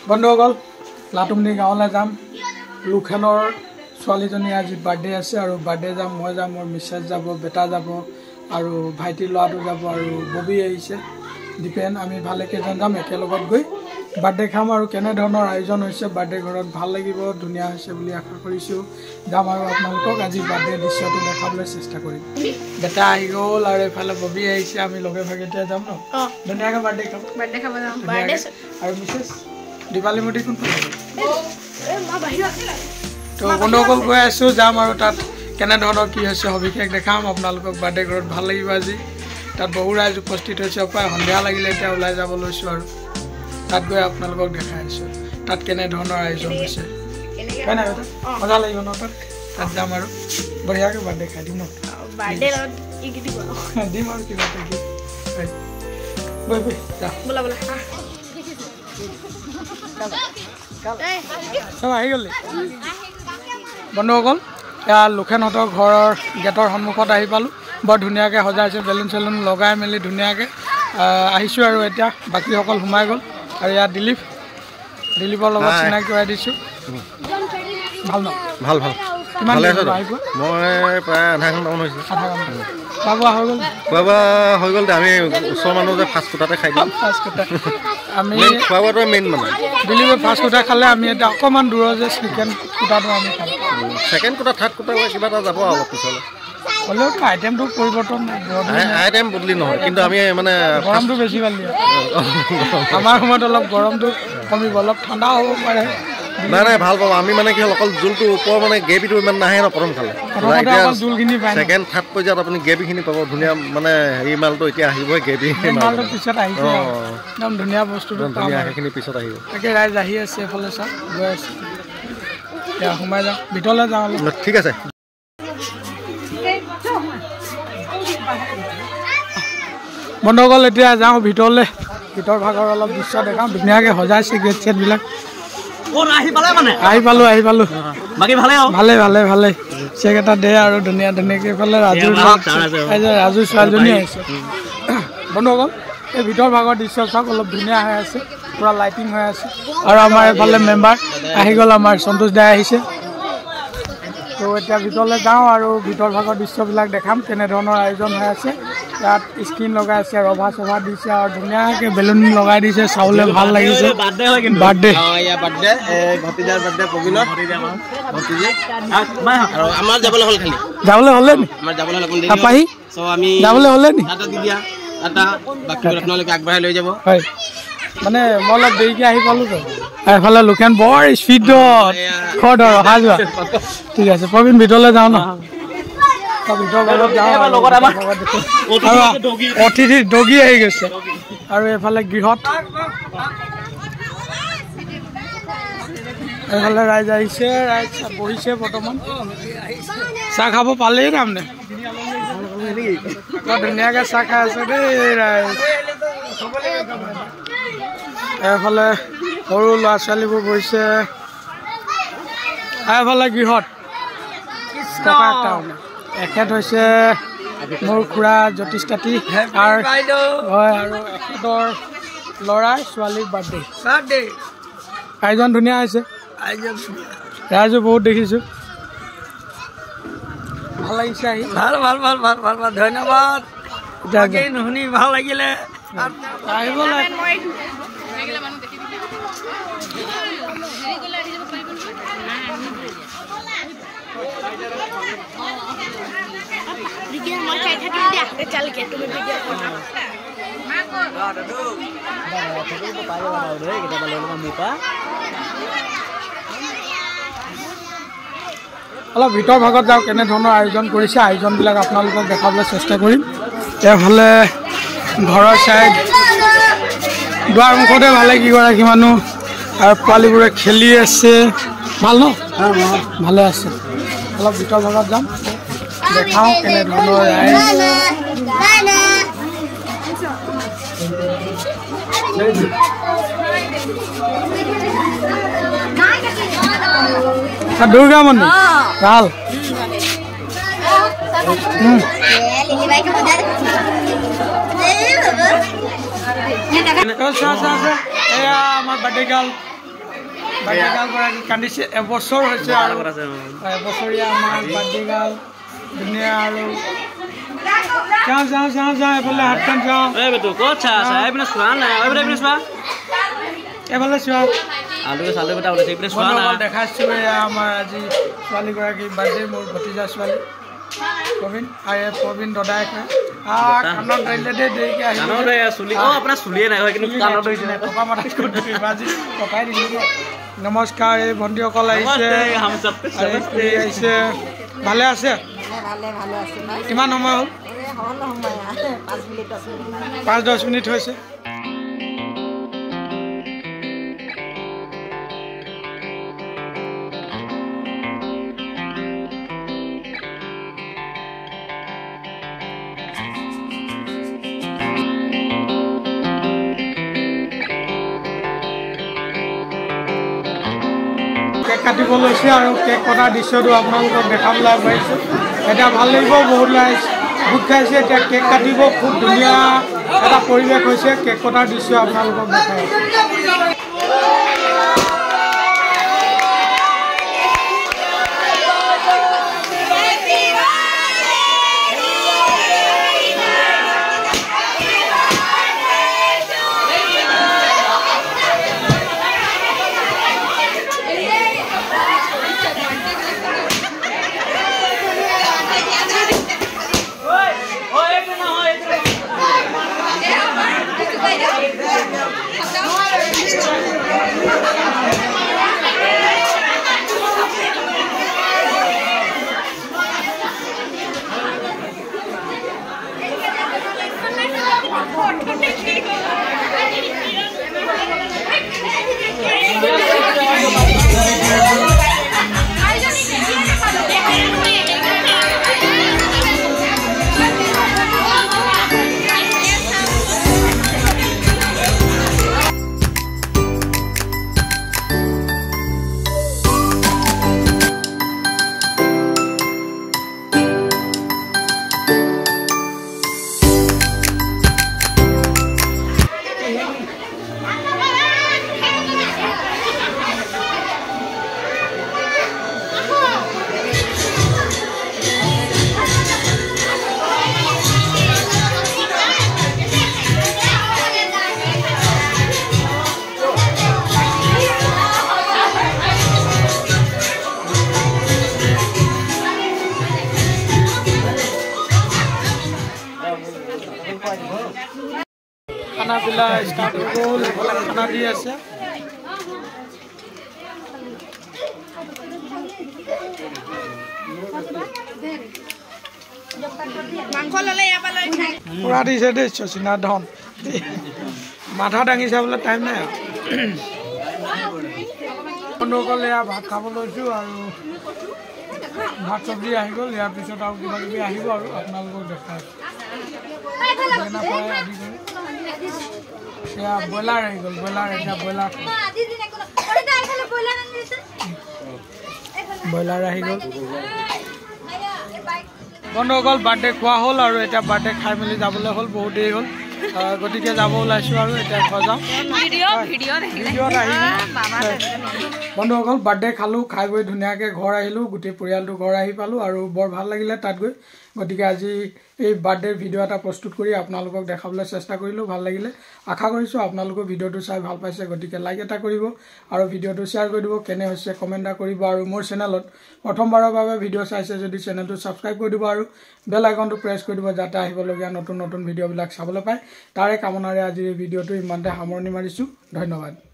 বন্ধুসকল লাটুমনি গাঁৱলৈ যাম লুখেনৰ ছোৱালীজনী আজি বাৰ্থডে আছে আৰু বাৰ্থডে যাম মই যাম মোৰ মিছেছ যাব বেটা যাব আৰু ভাইটি ল'ৰাটো যাব আৰু ববি আহিছে ডিপেন আমি ভালে কেইজন যাম একেলগত গৈ বাৰ্থডে খাম আৰু কেনে ধৰণৰ আয়োজন হৈছে বাৰ্থডে ঘৰত ভাল লাগিব ধুনীয়া হৈছে বুলি আশা কৰিছোঁ যাম আৰু আপোনালোকক আজি বাৰ্থডে দৃশ্যটো দেখাবলৈ চেষ্টা কৰিম বেটা আহি গ'ল আৰু এফালে ববি আহিছে আমি লগে ভাগে এতিয়া যাম ন ধুনীয়াকৈ বাৰ্থডে খাব যাম বাৰ্থডে আৰু মিছেছ দিৱালী মুটি কোন তো বন্ধুসকল গৈ আছোঁ যাম আৰু তাত কেনে ধৰণৰ কি হৈছে সবিশেষ দেখাম আপোনালোকক বাৰ্থডে ঘৰত ভাল লাগিব আজি তাত বহু ৰাইজ উপস্থিত হৈছে প্ৰায় সন্ধিয়া লাগিলে এতিয়া ওলাই যাব লৈছোঁ আৰু তাত গৈ আপোনালোকক দেখাই আছোঁ তাত কেনে ধৰণৰ আয়োজন হৈছে হয় নাই বেটা মজা লাগিব ন তাত যাম আৰু বঢ়িয়াকৈ বাৰ্থডে খাই দিম ন দিম আৰু কিবা এটা গিফ্ট বৈ বৈ যা বোলা বোলা চব আহি গ'লে বন্ধুসকল এয়া লুখেনহঁতৰ ঘৰৰ গেটৰ সন্মুখত আহি পালোঁ বৰ ধুনীয়াকৈ সজাইছে বেলুন চেলুন লগাই মেলি ধুনীয়াকৈ আহিছোঁ আৰু এতিয়া বাকীসকল সোমাই গ'ল আৰু ইয়াত দিলীপৰ লগত চিনাকি কৰাই দিছোঁ ভাল ন ভাল ভাল কিমান মই প্ৰায় আধা ঘণ্টামান হৈছে খোৱা বোৱা হৈ গ'ল খোৱা বোৱা হৈ গ'ল আমি ওচৰৰ মানুহ যে ফাষ্ট ফুডতে খাই দিওঁ ফাষ্ট ফুড আমি খোৱা বোৱাটোৱে মেইন মানে দিলীপে ফাষ্ট ফুড খালে আমি এতিয়া অকণমান দূৰৰ যে চিকেন কুটাটো আমি খাম ছেকেণ্ড কুটা থাৰ্ড কুটা কিবা এটা যাব অলপ পিছলৈ হ'লেও আইটেমটো পৰিৱৰ্তন আইটেম বদলি নহয় কিন্তু আমি মানে গৰমটো বেছি ভাল দিয়ে আমাৰ সময়ত অলপ গৰমটো কমিব অলপ ঠাণ্ডাও হ'ব পাৰে নাই নাই ভাল পাব আমি মানে কি হ'ল অকল জোলটো ওপৰ মানে গ্ৰেভিটো ইমান নাহে ন প্ৰথম খালে জোলখিনি পায় ছেকেণ্ড থাৰ্ড পৰ্যায়ত আপুনি গ্ৰেভিখিনি পাব ধুনীয়া মানে হেৰি মালটো এতিয়া আহিবই গ্ৰেভি মালটো পিছত আহিছে একদম ধুনীয়া বস্তুটো ধুনীয়া সেইখিনি পিছত আহিব তাকে ৰাইজ আহি আছে এইফালে চাওক গৈ আছে এতিয়া সোমাই যাওঁ ভিতৰলৈ যাওঁ অলপ ঠিক আছে বন্ধুসকল এতিয়া যাওঁ ভিতৰলৈ ভিতৰ ভাগৰ অলপ দৃশ্য দেখাওঁ ধুনীয়াকৈ সজাইছে গেট চেটবিলাক আহি পালোঁ ভালে চেক এটা দে আৰু ধুনীয়া ধুনীয়াকৈ এইফালে ৰাজু ছোৱালীজনী আহিছে বন্ধুসকল এই ভিতৰ ভাগৰ দৃশ্য চাওক অলপ ধুনীয়া হৈ আছে পূৰা লাইটিং হৈ আছে আৰু আমাৰ এইফালে মেম্বাৰ আহি গ'ল আমাৰ সন্তোষ দাই আহিছে তো এতিয়া ভিতৰলৈ যাওঁ আৰু ভিতৰ ভাগৰ দৃশ্যবিলাক দেখাম কেনেধৰণৰ আয়োজন হৈ আছে ইয়াত স্ক্ৰীণ লগাই আছে ৰভা চভা দিছে আৰু ধুনীয়াকৈ বেলুন লগাই দিছে চাবলৈ ভাল লাগিছে বাৰ্থডে যাবলৈ হ'লে নি তাপাহি যাবলৈ হ'লে নি হয় মানে মই অলপ দেৰিকৈ আহি পালোঁ তো এইফালে লুখেন বৰ স্পীডত খৰ ধৰ অহা যোৱা ঠিক আছে প্ৰবীণ ভিতৰলৈ যাওঁ ন অতিথি দগী আহি গৈছে আৰু এইফালে গৃহত এইফালে ৰাইজ আহিছে ৰাইজ বহিছে বৰ্তমান চাহ খাব পালেই তাৰমানে বৰ ধুনীয়াকৈ চাহ খাই আছে দেই ৰাইজ এইফালে সৰু ল'ৰা ছোৱালীবোৰ বহিছে এইফালে গৃহত এখেত হৈছে মোৰ খুৰা জ্যোতিষ তাঁতী হয় আৰু এখেতৰ ল'ৰা ছোৱালীৰ বাৰ্থডে আয়োজন ধুনীয়া হৈছে ৰাইজো বহুত দেখিছোঁ ভাল লাগিছে আহি ভাল ধন্যবাদ শুনি ভাল লাগিলে আহিব অলপ ভিতৰ ভাগত যাওঁ কেনেধৰণৰ আয়োজন কৰিছে আয়োজনবিলাক আপোনালোকক দেখাবলৈ চেষ্টা কৰিম এইফালে ঘৰৰ চাইড দুৱাৰ মুখতে ভালেকেইগৰাকী মানুহ আৰু পোৱালীবোৰে খেলি আছে ভাল ন ভালে আছে অলপ ভিতৰ ভাগত যাম দেখাওঁ কেনেধৰণৰ দুৰ্গা মন্দিৰ ভাল বাৰ্থডে গাৰ্ল গৰাকী কান্দিছে এবছৰ হৈছে আৰু এবছৰীয়া আমাৰ বাৰ্থডে গাৰ্ল ধুনীয়া আৰু যাওঁ এইফালে হাতখন যাওঁ এইফালে চোৱা দেখাইছোঁ এয়া আমাৰ আজি ছোৱালীগৰাকী বাৰ্থডে মোৰ ভতিজা ছোৱালী প্ৰবীণ আৰু প্ৰবীণ দদাই কাণত ধৰিলে দেৰিকৈ আহিব ককাই দিলোঁ নমস্কাৰ এই ভণ্টিসকল আহিছে আহিছে ভালে আছে কিমান সময় হ'ল 5-10 মিনিট হৈছে কেক কাটিব লৈছে আৰু কেক কটাৰ দৃশ্যটো আপোনালোকক দেখাবলৈ আগবাঢ়িছোঁ এতিয়া ভাল লাগিব বহুত গোট খাইছে এতিয়া কেক কাটিব খুব ধুনীয়া এটা পৰিৱেশ হৈছে কেক কটাৰ দৃশ্য আপোনালোকক দেখাই খানা পিলা ষ্টাৰ্ট হৈ গ'ল এইফালে খানা দি আছে পুৰা দিছে দেই শচীনা ধন মাথা দাঙিছে বোলে টাইম নাই বন্ধুসকল এয়া ভাত খাব লৈছোঁ আৰু ভাত চব্জি আহি গ'ল ইয়াৰ পিছত আৰু কিবা কিবি আহিব আৰু আপোনালোকক দেখাই এয়া ব্ৰইলাৰ আহি গ'ল ব্ৰইলাৰ এতিয়া ব্ৰইলাৰ আহি গ'ল বন্ধুসকল বাৰ্থডে খোৱা হ'ল আৰু এতিয়া বাৰ্থডে খাই মেলি যাবলৈ হ'ল বহুত দেৰি হ'ল গতিকে যাব ওলাইছোঁ আৰু এতিয়া ঘৰ যাওঁ বন্ধুসকল বাৰ্থডে খালোঁ খাই গৈ ধুনীয়াকৈ ঘৰ আহিলোঁ গোটেই পৰিয়ালটো ঘৰ আহি পালোঁ আৰু বৰ ভাল লাগিলে তাত গৈ গতিকে আজি এই বাৰ্থডেৰ ভিডিঅ' এটা প্ৰস্তুত কৰি আপোনালোকক দেখাবলৈ চেষ্টা কৰিলোঁ ভাল লাগিলে আশা কৰিছোঁ আপোনালোকৰ ভিডিঅ'টো চাই ভাল পাইছে গতিকে লাইক এটা কৰিব আৰু ভিডিঅ'টো শ্বেয়াৰ কৰি দিব কেনে হৈছে কমেণ্ট এটা কৰিব আৰু মোৰ চেনেলত প্ৰথমবাৰৰ বাবে ভিডিঅ' চাইছে যদি চেনেলটো ছাবস্ক্ৰাইব কৰি দিব আৰু বেল আইকনটো প্ৰেছ কৰি দিব যাতে আহিবলগীয়া নতুন নতুন ভিডিঅ'বিলাক চাবলৈ পায় তাৰে কামনাৰে আজিৰ এই ভিডিঅ'টো ইমানতে সামৰণি মাৰিছোঁ ধন্যবাদ